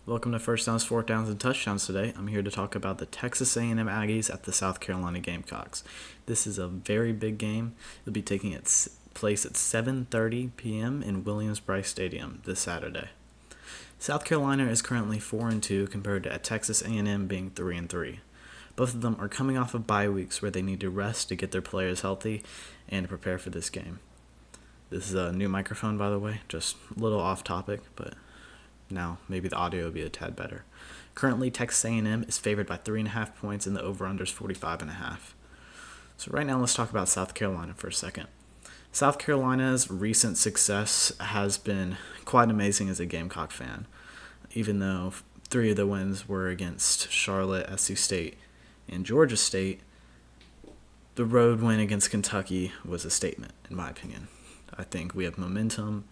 Welcome to First Downs, Fourth Downs, and Touchdowns today. I'm here to talk about the Texas A&M Aggies at the South Carolina Gamecocks. This is a very big game. It'll be taking its place at 7:30 p.m. in Williams-Brice Stadium this Saturday. South Carolina is currently 4-2 compared to Texas A&M being 3-3. Both of them are coming off of bye weeks where they need to rest to get their players healthy and prepare for this game. This is a new microphone, by the way, just a little off topic, but now maybe the audio will be a tad better. Currently, Texas A&M is favored by 3.5 points and the over-under is 45.5. So right now, let's talk about South Carolina for a second. South Carolina's recent success has been quite amazing as a Gamecock fan, even though 3 of the wins were against Charlotte, SC State, and Georgia State. The road win against Kentucky was a statement, in my opinion. I think we have momentum,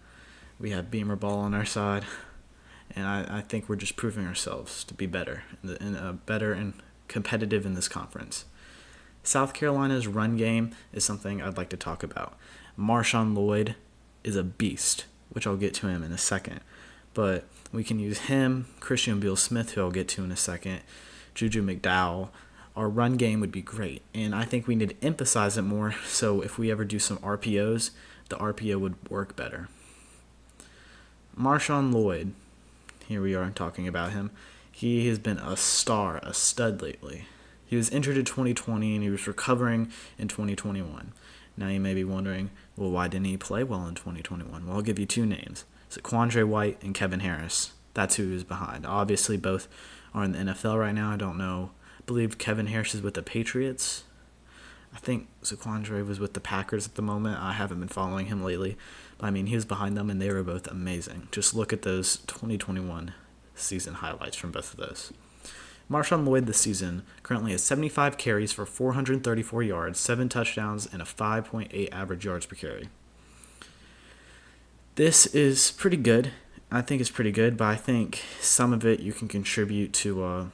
we have Beamer ball on our side, and I think we're just proving ourselves to be better better and competitive in this conference. South Carolina's run game is something I'd like to talk about. Marshawn Lloyd is a beast, which I'll get to him in a second. But we can use him, Christian Beal-Smith, who I'll get to in a second, Juju McDowell. Our run game would be great, and I think we need to emphasize it more, so if we ever do some RPOs, the RPO would work better. Marshawn Lloyd, here we are talking about him. He has been a star, a stud lately. He was injured in 2020 and he was recovering in 2021. Now you may be wondering, well, why didn't he play well in 2021? Well, I'll give you 2 names. It's Quandre White and Kevin Harris. That's who is behind. Obviously, both are in the NFL right now. I don't know. I believe Kevin Harris is with the Patriots. I think Zaquandre was with the Packers at the moment. I haven't been following him lately. But, I mean, he was behind them, and they were both amazing. Just look at those 2021 season highlights from both of those. Marshawn Lloyd this season currently has 75 carries for 434 yards, 7 touchdowns, and a 5.8 average yards per carry. This is pretty good. I think it's pretty good, but I think some of it you can contribute to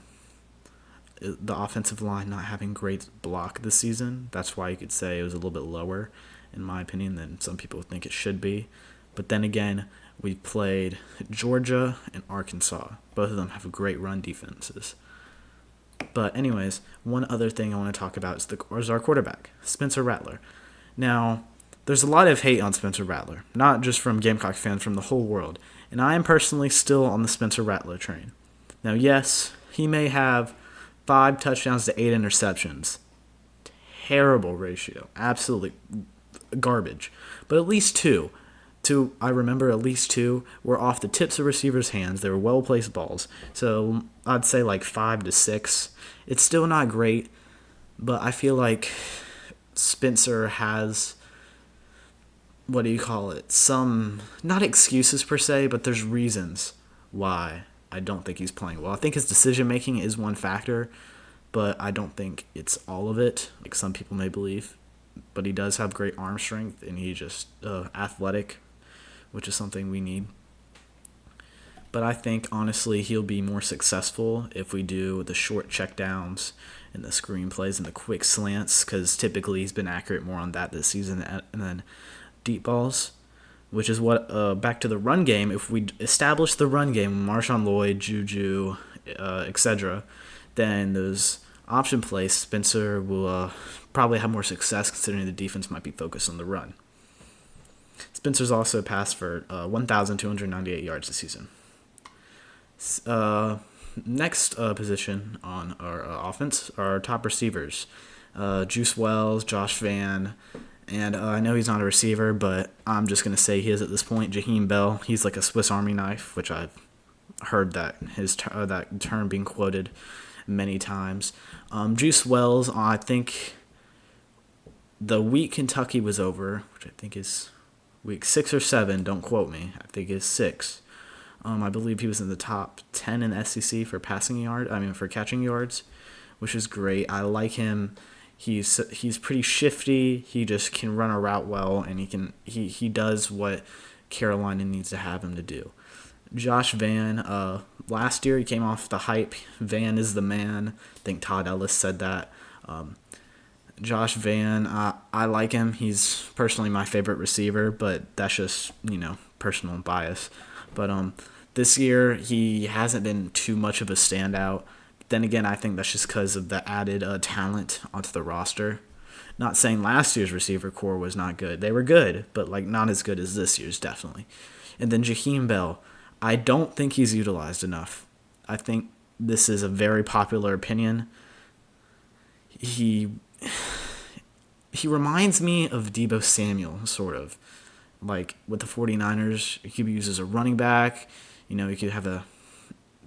the offensive line not having great block this season. That's why you could say it was a little bit lower, in my opinion, than some people think it should be. But then again, we played Georgia and Arkansas. Both of them have great run defenses. But anyways, one other thing I want to talk about is our quarterback, Spencer Rattler. Now, there's a lot of hate on Spencer Rattler, not just from Gamecock fans, from the whole world. And I am personally still on the Spencer Rattler train. Now, yes, he may have 5 touchdowns to 8 interceptions. Terrible ratio. Absolutely garbage. But at least 2. I remember at least 2 were off the tips of receivers' hands. They were well-placed balls. So I'd say like 5 to 6. It's still not great, but I feel like Spencer has, some, not excuses per se, but there's reasons why I don't think he's playing well. I think his decision-making is one factor, but I don't think it's all of it, like some people may believe. But he does have great arm strength, and he's just athletic, which is something we need. But I think, honestly, he'll be more successful if we do the short checkdowns and the screen plays and the quick slants, because typically he's been accurate more on that this season and then deep balls, which is what, back to the run game, if we establish the run game, Marshawn Lloyd, Juju, etc., then those option plays, Spencer will probably have more success considering the defense might be focused on the run. Spencer's also passed for 1,298 yards this season. Next position on our offense are our top receivers. Juice Wells, Josh Vann, and I know he's not a receiver, but I'm just going to say he is at this point. Jaheim Bell, he's like a Swiss Army knife, which I've heard that that term being quoted many times. Juice Wells, I think the week Kentucky was over, which I think is week 6 or 7, don't quote me, I think it's 6. I believe he was in the top 10 in the SEC for for catching yards, which is great. I like him. He's pretty shifty. He just can run a route well, and he does what Carolina needs to have him to do. Josh Vann, last year he came off the hype. Vann is the man. I think Todd Ellis said that. Josh Vann, I like him. He's personally my favorite receiver, but that's just, personal bias. But This year, he hasn't been too much of a standout. Then again, I think that's just because of the added talent onto the roster. Not saying last year's receiver core was not good. They were good, but like not as good as this year's, definitely. And then Jaheim Bell, I don't think he's utilized enough. I think this is a very popular opinion. He reminds me of Deebo Samuel, sort of. Like with the 49ers, he could be used as a running back. He could have a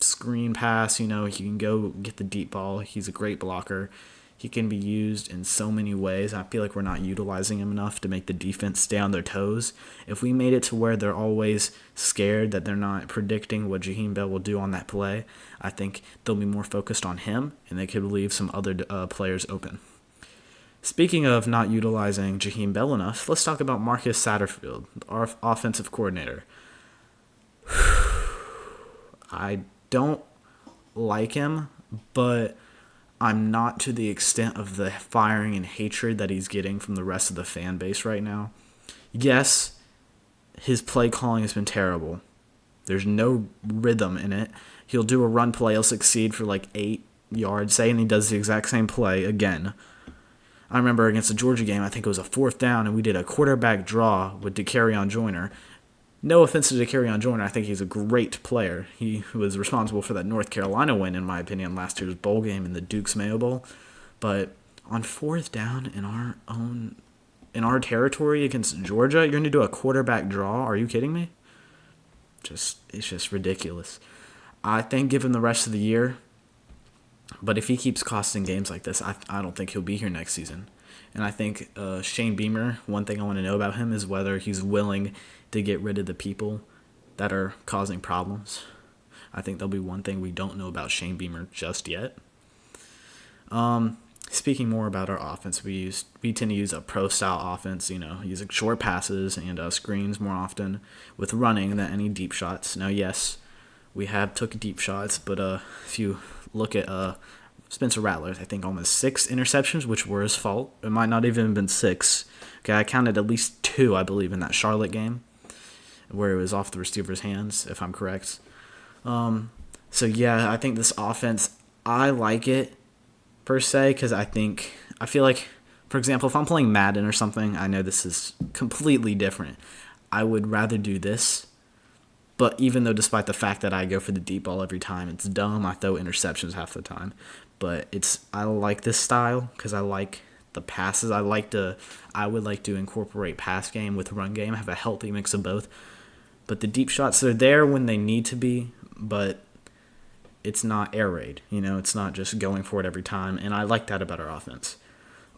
screen pass. He can go get the deep ball. He's a great blocker. He can be used in so many ways. I feel like we're not utilizing him enough to make the defense stay on their toes. If we made it to where they're always scared that they're not predicting what Jaheim Bell will do on that play, I think they'll be more focused on him, and they could leave some other players open. Speaking of not utilizing Jaheim Bell enough, let's talk about Marcus Satterfield, our offensive coordinator. I don't like him, but I'm not to the extent of the firing and hatred that he's getting from the rest of the fan base right now. Yes, his play calling has been terrible. There's no rhythm in it. He'll do a run play, he'll succeed for like 8 yards, say, and he does the exact same play again. I remember against the Georgia game, I think it was a 4th down, and we did a quarterback draw with DeCarrion Joyner. No offense to DeCarrion Joyner, I think he's a great player. He was responsible for that North Carolina win, in my opinion, last year's bowl game in the Duke's Mayo Bowl. But on 4th down in our territory against Georgia, you're going to do a quarterback draw? Are you kidding me? It's just ridiculous. I think give him the rest of the year. But if he keeps costing games like this, I don't think he'll be here next season. And I think Shane Beamer, one thing I want to know about him is whether he's willing to get rid of the people that are causing problems. I think that'll be one thing we don't know about Shane Beamer just yet. Speaking more about our offense, we tend to use a pro-style offense, using short passes and screens more often with running than any deep shots. Now, yes, we have took deep shots, but if you look at Spencer Rattler, I think almost 6 interceptions, which were his fault. It might not even have been 6. Okay, I counted at least 2, I believe, in that Charlotte game, where it was off the receiver's hands, if I'm correct. So yeah, I think this offense, I like it per se, because I feel like, for example, if I'm playing Madden or something, I know this is completely different. I would rather do this. But even though, despite the fact that I go for the deep ball every time, it's dumb. I throw interceptions half the time. But I like this style because I like the passes. I would like to incorporate pass game with run game, have a healthy mix of both. But the deep shots, they're there when they need to be, but it's not air raid. It's not just going for it every time. And I like that about our offense.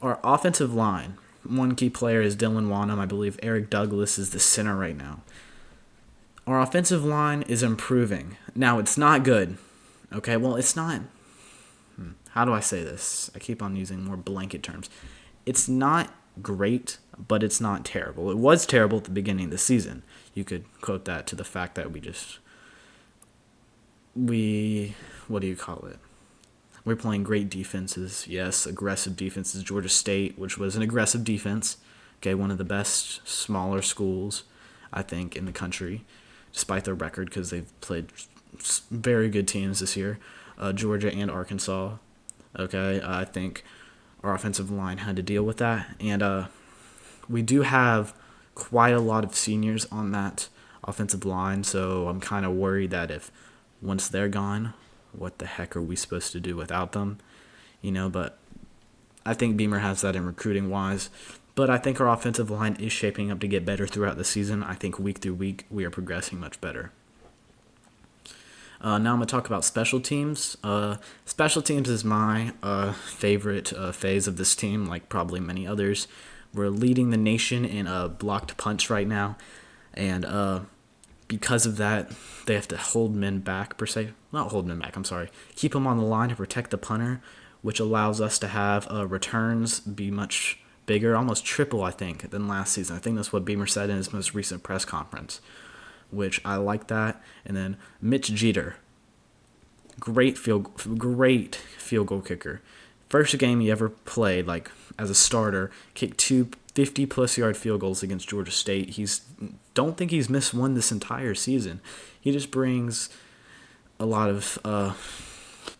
Our offensive line, one key player is Dylan Wanham. I believe Eric Douglas is the center right now. Our offensive line is improving. Now, it's not good. Okay, well, it's not. How do I say this? I keep on using more blanket terms. It's not great, but it's not terrible. It was terrible at the beginning of the season. You could quote that to the fact that what do you call it? We're playing great defenses. Yes, aggressive defenses. Georgia State, which was an aggressive defense. Okay, one of the best smaller schools, I think, in the country, despite their record, because they've played very good teams this year, Georgia and Arkansas. Okay, I think our offensive line had to deal with that, and we do have quite a lot of seniors on that offensive line, so I'm kind of worried that once they're gone, what the heck are we supposed to do without them? But I think Beamer has that in recruiting-wise. But I think our offensive line is shaping up to get better throughout the season. I think week through week we are progressing much better. Now I'm going to talk about special teams. Special teams is my favorite phase of this team, like probably many others. We're leading the nation in blocked punts right now. And because of that, they have to hold men back, per se. Not hold men back, I'm sorry. Keep them on the line to protect the punter, which allows us to have returns be much bigger, almost triple, I think, than last season. I think that's what Beamer said in his most recent press conference, which I like that. And then Mitch Jeter, great field goal kicker. First game he ever played, like as a starter, kicked 2 50-plus yard field goals against Georgia State. Don't think he's missed one this entire season. He just brings a lot of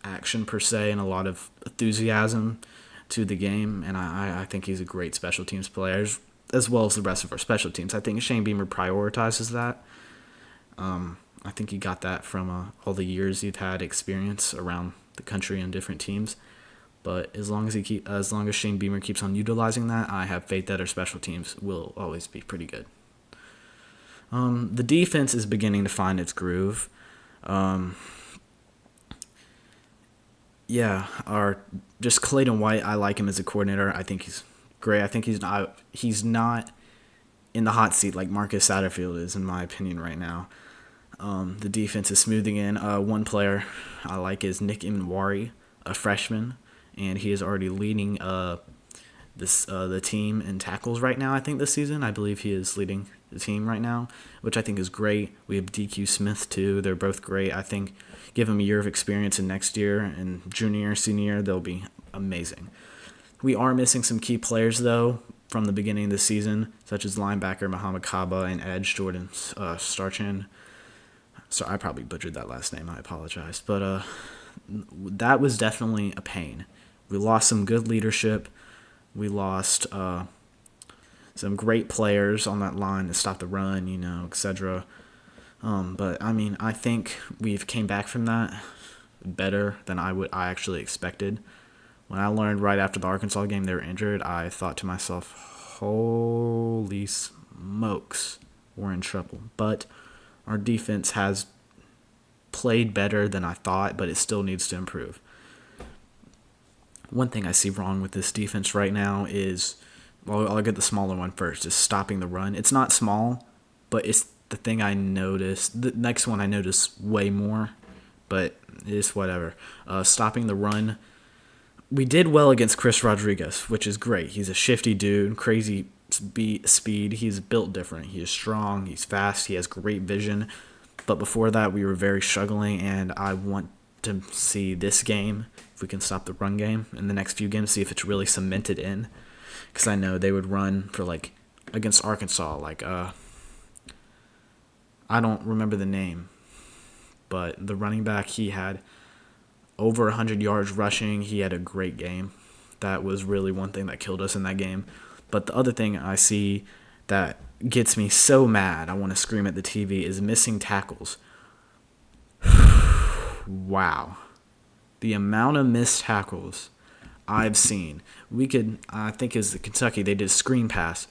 action per se and a lot of enthusiasm to the game, and I think he's a great special teams player, as well as the rest of our special teams. I think Shane Beamer prioritizes that. I think he got that from all the years he's had experience around the country and different teams. But as long as Shane Beamer keeps on utilizing that, I have faith that our special teams will always be pretty good. The defense is beginning to find its groove. Just Clayton White, I like him as a coordinator. I think he's great. I think he's not in the hot seat like Marcus Satterfield is, in my opinion, right now. The defense is smoothing in. One player I like is Nick Imwari, a freshman, and he is already leading the team in tackles right now, I think, this season. I believe he is leading the team right now, which I think is great. We have DQ Smith, too. They're both great. I think give them a year of experience, and next year and junior, senior year, they'll be amazing. We are missing some key players, though, from the beginning of the season, such as linebacker Muhammad Kaba and edge Jordan Starchin. So I probably butchered that last name. I apologize. But that was definitely a pain. We lost some good leadership. We lost some great players on that line to stop the run, etc. But, I think we've came back from that better than I actually expected. When I learned right after the Arkansas game they were injured, I thought to myself, holy smokes, we're in trouble. But our defense has played better than I thought, but it still needs to improve. One thing I see wrong with this defense right now is, I'll get the smaller one first, is stopping the run. It's not small, but it's the thing I noticed. The next one I notice way more, but it's whatever. Stopping the run. We did well against Chris Rodriguez, which is great. He's a shifty dude, crazy speed. He's built different. He is strong. He's fast. He has great vision. But before that, we were very struggling, and I want to see this game, if we can stop the run game in the next few games, see if it's really cemented in. Because I know they would run for, against Arkansas, I don't remember the name, but the running back, he had over 100 yards rushing. He had a great game. That was really one thing that killed us in that game. But the other thing I see that gets me so mad, I want to scream at the TV, is missing tackles. Wow. The amount of missed tackles I've seen. I think it was the Kentucky, they did a screen pass.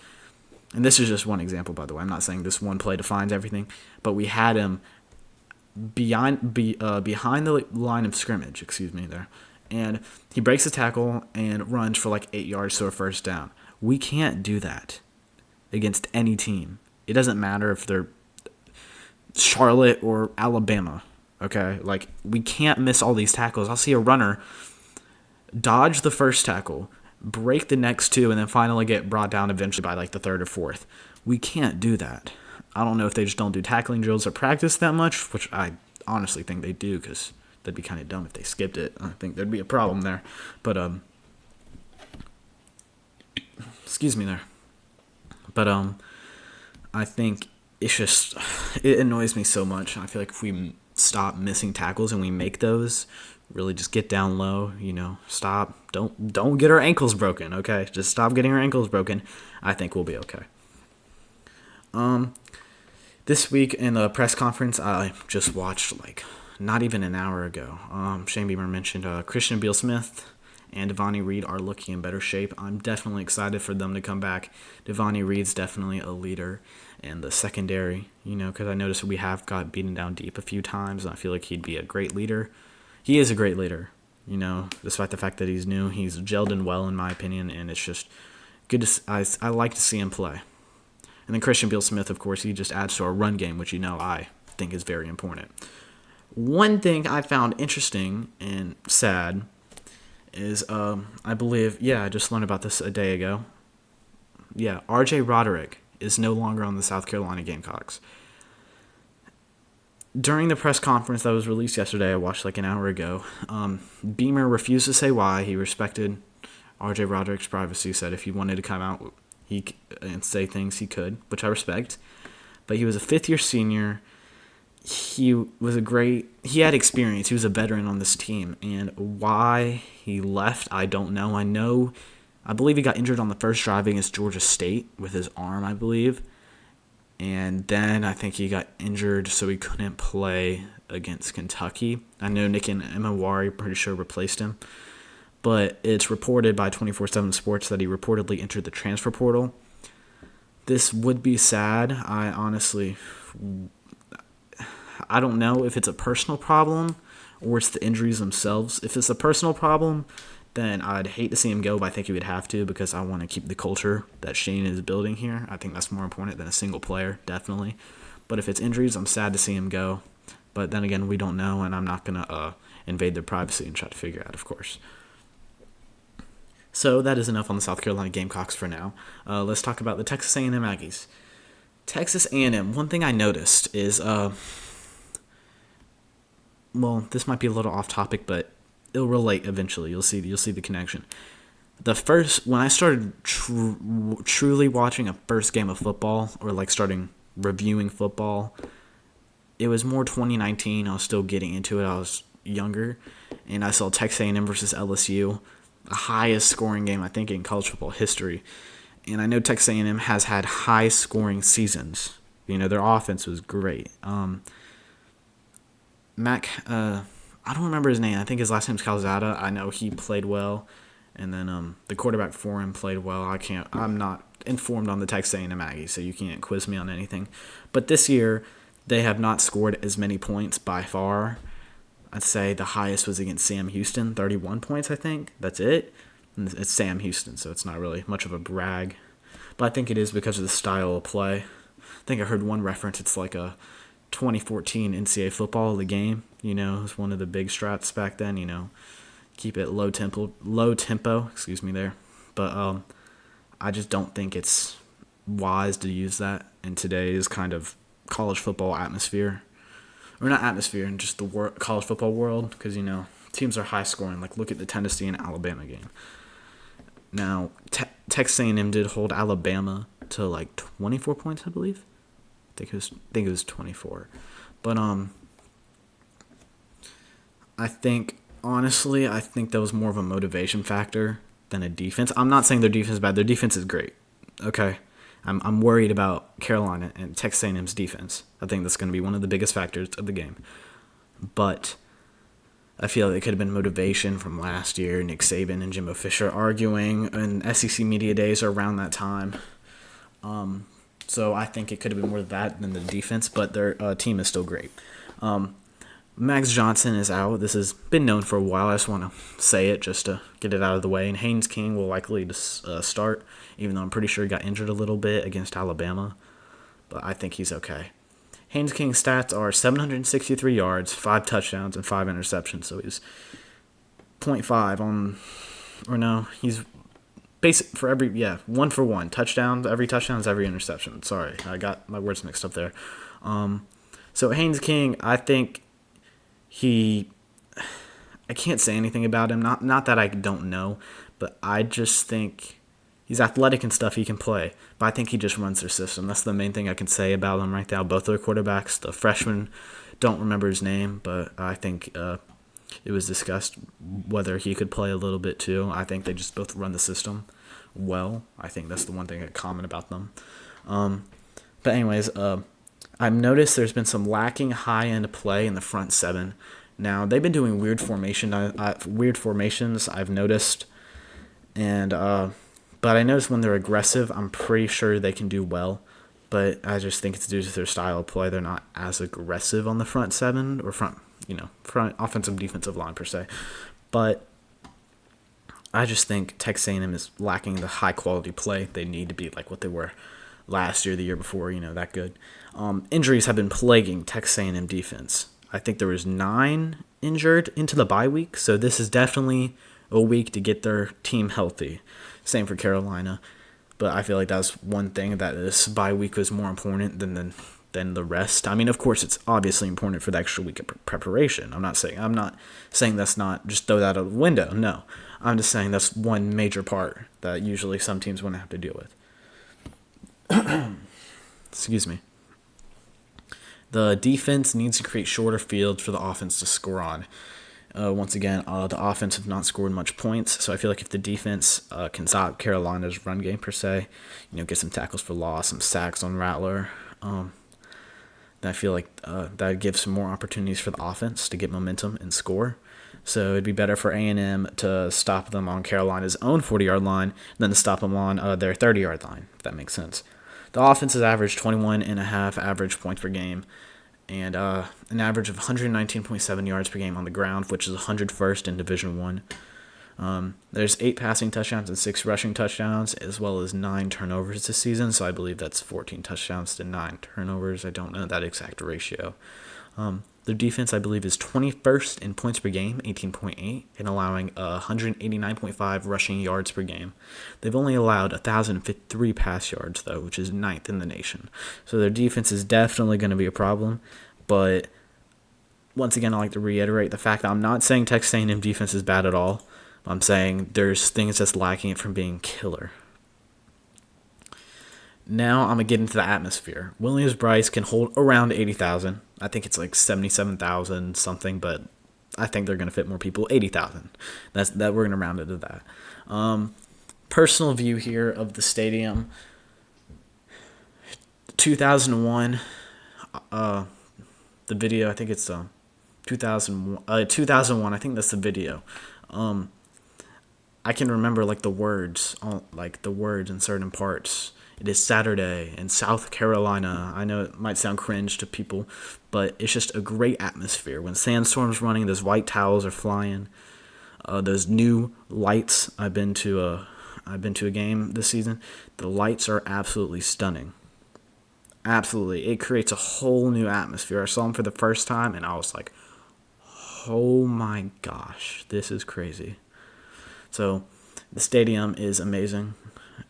And this is just one example, by the way. I'm not saying this one play defines everything. But we had him behind the line of scrimmage, there. And he breaks the tackle and runs for 8 yards to a first down. We can't do that against any team. It doesn't matter if they're Charlotte or Alabama. Okay, we can't miss all these tackles. I'll see a runner dodge the first tackle, break the next two, and then finally get brought down eventually by the third or fourth. We can't do that. I don't know if they just don't do tackling drills or practice that much, which I honestly think they do, because that'd be kind of dumb if they skipped it. I think there'd be a problem there. But, excuse me there. But, I think it's just, it annoys me so much. I feel like if we stop missing tackles and we make those, really just get down low, stop. Don't get our ankles broken, okay? Just stop getting our ankles broken. I think we'll be okay. This week in the press conference, I just watched not even an hour ago. Shane Beamer mentioned Christian Beal-Smith and Devontae Reed are looking in better shape. I'm definitely excited for them to come back. Devontae Reed's definitely a leader in the secondary, because I noticed we have got beaten down deep a few times, and I feel like he'd be a great leader. He is a great leader, despite the fact that he's new. He's gelled in well, in my opinion, and it's just good I like to see him play. And then Christian Beal-Smith, of course, he just adds to our run game, which I think is very important. One thing I found interesting and sad is, I believe, I just learned about this a day ago. R.J. Roderick is no longer on the South Carolina Gamecocks. During the press conference that was released yesterday, I watched an hour ago, Beamer refused to say why. He respected R.J. Roderick's privacy, said if he wanted to come out, and say things he could, which I respect. But he was a fifth-year senior. He had experience. He was a veteran on this team. And why he left, I don't know. I believe he got injured on the first drive against Georgia State with his arm, I believe. And then I think he got injured, so he couldn't play against Kentucky. I know Nick and Emawari pretty sure replaced him. But it's reported by 24/7 Sports that he reportedly entered the transfer portal. This would be sad. I don't know if it's a personal problem or it's the injuries themselves. If it's a personal problem, then I'd hate to see him go, but I think he would have to because I want to keep the culture that Shane is building here. I think that's more important than a single player, definitely. But if it's injuries, I'm sad to see him go. But then again, we don't know, and I'm not going to invade their privacy and try to figure out, of course. So that is enough on the South Carolina Gamecocks for now. Let's talk about the Texas A&M Aggies. Texas A&M, one thing I noticed is, this might be a little off topic, but it'll relate eventually. You'll see the connection. When I started truly watching a first game of football, or like starting reviewing football, it was more 2019. I was still getting into it. I was younger, and I saw Texas A&M versus LSU, the highest scoring game I think in college football history. And I know Texas A&M has had high scoring seasons. Their offense was great. Mac, I don't remember his name. I think his last name's Calzada. I know he played well, and then the quarterback for him played well. I'm not informed on the Texas A&M Aggies, so you can't quiz me on anything. But this year, they have not scored as many points by far. I'd say the highest was against Sam Houston, 31 points, I think. That's it. And it's Sam Houston, so it's not really much of a brag. But I think it is because of the style of play. I think I heard one reference. It's like a 2014 NCAA football, the game. It was one of the big strats back then, keep it low tempo, there. But I just don't think it's wise to use that in today's kind of college football atmosphere. Or not atmosphere, in just the college football world, because, teams are high scoring. Like, look at the Tennessee and Alabama game. Now, Texas A&M did hold Alabama to, like, 24 points, I believe. I think it was 24. But, I think that was more of a motivation factor than a defense. I'm not saying their defense is bad. Their defense is great, okay? I'm worried about Carolina and Texas A&M's defense. I think that's going to be one of the biggest factors of the game. But I feel like it could have been motivation from last year, Nick Saban and Jimbo Fisher arguing in SEC media days around that time. So I think it could have been more that than the defense, but their team is still great. Max Johnson is out. This has been known for a while. I just want to say it just to get it out of the way. And Haynes King will likely start, even though I'm pretty sure he got injured a little bit against Alabama. But I think he's okay. Haynes King's stats are 763 yards, 5 touchdowns, and 5 interceptions. So he's 0.5 he's basic for 1-for-1. Touchdowns, every touchdown is every interception. Sorry, I got my words mixed up there. So Haynes King, I think I can't say anything about him. Not that I don't know, but I just think he's athletic and stuff. He can play, but I think he just runs their system. That's the main thing I can say about him right now. Both their quarterbacks, the freshman, don't remember his name, but I think it was discussed whether he could play a little bit too. I think they just both run the system well. I think that's the one thing that's common about them. But anyways, I've noticed there's been some lacking high-end play in the front seven. Now, they've been doing weird formations, I've noticed. And but I noticed when they're aggressive, I'm pretty sure they can do well. But I just think it's due to their style of play. They're not as aggressive on the front seven or front offensive, defensive line per se. But I just think Texas A&M is lacking the high-quality play they need to be like what they were last year, the year before, that good. Injuries have been plaguing Texas A&M defense. I think there was 9 injured into the bye week, so this is definitely a week to get their team healthy. Same for Carolina, but I feel like that's one thing that this bye week was more important than the rest. I mean, of course, it's obviously important for the extra week of preparation. I'm not saying that's not just throw that out the window. No, I'm just saying that's one major part that usually some teams wouldn't have to deal with. Excuse me. The defense needs to create shorter fields for the offense to score on. Once again, the offense have not scored much points, so I feel like if the defense can stop Carolina's run game per se, get some tackles for loss, some sacks on Rattler, then I feel like that gives some more opportunities for the offense to get momentum and score. So it'd be better for A&M to stop them on Carolina's own 40-yard line than to stop them on their 30-yard line, if that makes sense. The offense has averaged 21.5 average points per game, and an average of 119.7 yards per game on the ground, which is 101st in Division One. There's 8 passing touchdowns and 6 rushing touchdowns, as well as 9 turnovers this season. So I believe that's 14 touchdowns to 9 turnovers. I don't know that exact ratio. Their defense, I believe, is 21st in points per game, 18.8, and allowing 189.5 rushing yards per game. They've only allowed 1,053 pass yards, though, which is 9th in the nation. So their defense is definitely going to be a problem. But once again, I like to reiterate the fact that I'm not saying Texas A&M defense is bad at all. I'm saying there's things that's lacking it from being killer. Now I'm going to get into the atmosphere. Williams-Brice can hold around 80,000. I think it's like 77,000 something, but I think they're going to fit more people. 80,000. That we're going to round it to that. Personal view here of the stadium. 2001. The video. I think it's 2001. 2001. I think that's the video. I can remember the words in certain parts. It is Saturday in South Carolina. I know it might sound cringe to people, but it's just a great atmosphere. When sandstorms running, those white towels are flying. Those new lights. I've been to a game this season. The lights are absolutely stunning. Absolutely, it creates a whole new atmosphere. I saw them for the first time, and I was like, "Oh my gosh, this is crazy." So, the stadium is amazing.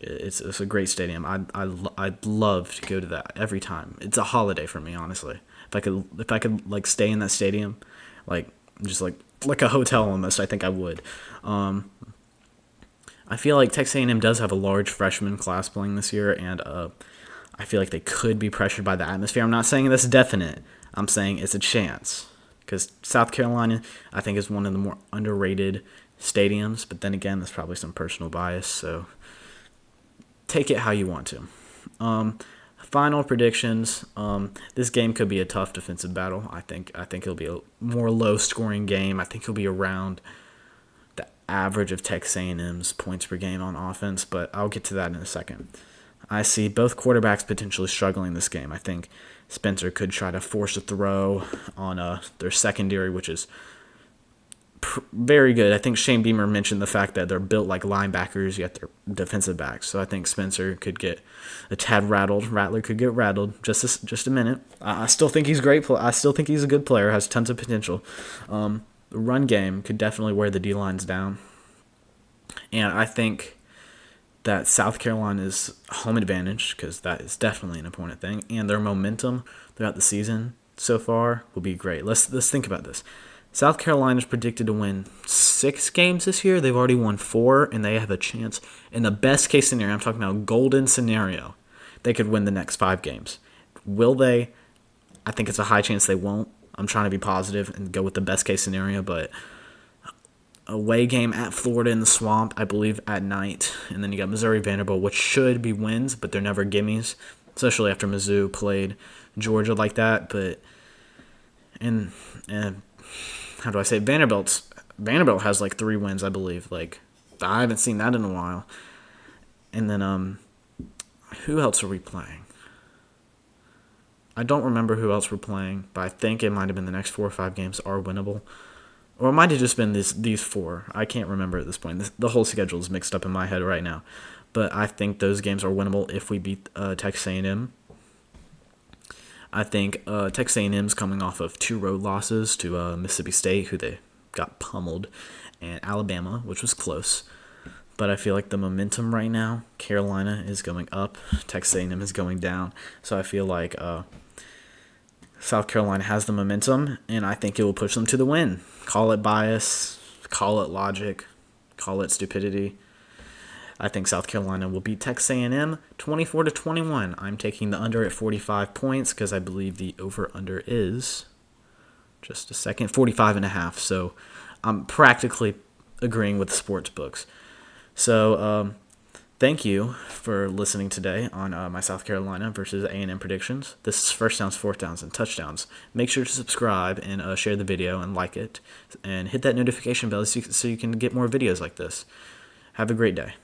It's a great stadium. I'd love to go to that every time. It's a holiday for me, honestly. If I could stay in that stadium, just like a hotel almost, I think I would. I feel like Texas A&M does have a large freshman class playing this year, and I feel like they could be pressured by the atmosphere. I'm not saying that's definite. I'm saying it's a chance, because South Carolina, I think, is one of the more underrated stadiums. But then again, that's probably some personal bias, so take it how you want to. Final predictions. This game could be a tough defensive battle. I think it'll be a more low-scoring game. I think it'll be around the average of Texas A&M's points per game on offense, but I'll get to that in a second. I see both quarterbacks potentially struggling this game. I think Spencer could try to force a throw on their secondary, which is very good. I think Shane Beamer mentioned the fact that they're built like linebackers, yet they're defensive backs. So I think Spencer could get a tad rattled. Rattler could get rattled. Just a minute. I still think he's great. I still think he's a good player. Has tons of potential. The run game could definitely wear the D-lines down. And I think that South Carolina's home advantage, because that is definitely an important thing, and their momentum throughout the season so far will be great. Let's think about this. South Carolina is predicted to win 6 games this year. They've already won 4, and they have a chance. In the best case scenario, I'm talking about golden scenario, they could win the next 5 games. Will they? I think it's a high chance they won't. I'm trying to be positive and go with the best case scenario, but away game at Florida in the Swamp, I believe, at night. And then you got Missouri Vanderbilt, which should be wins, but they're never gimmies, especially after Mizzou played Georgia like that. But and how do I say, Vanderbilt has 3 wins, I believe. I haven't seen that in a while. And then who else are we playing? I don't remember who else we're playing, but I think it might have been the next 4 or 5 games are winnable. Or it might have just been these 4. I can't remember at this point. The whole schedule is mixed up in my head right now. But I think those games are winnable if we beat Texas A&M. I think Texas A&M's coming off of 2 road losses to Mississippi State, who they got pummeled, and Alabama, which was close. But I feel like the momentum right now, Carolina is going up, Texas A&M is going down. So I feel like South Carolina has the momentum, and I think it will push them to the win. Call it bias, call it logic, call it stupidity. I think South Carolina will beat Texas A&M 24-21. I'm taking the under at 45 points because I believe the over-under is, just a second, 45.5. So I'm practically agreeing with the sports books. So thank you for listening today on my South Carolina versus A&M predictions. This is first downs, fourth downs, and touchdowns. Make sure to subscribe and share the video and like it. And hit that notification bell so you can get more videos like this. Have a great day.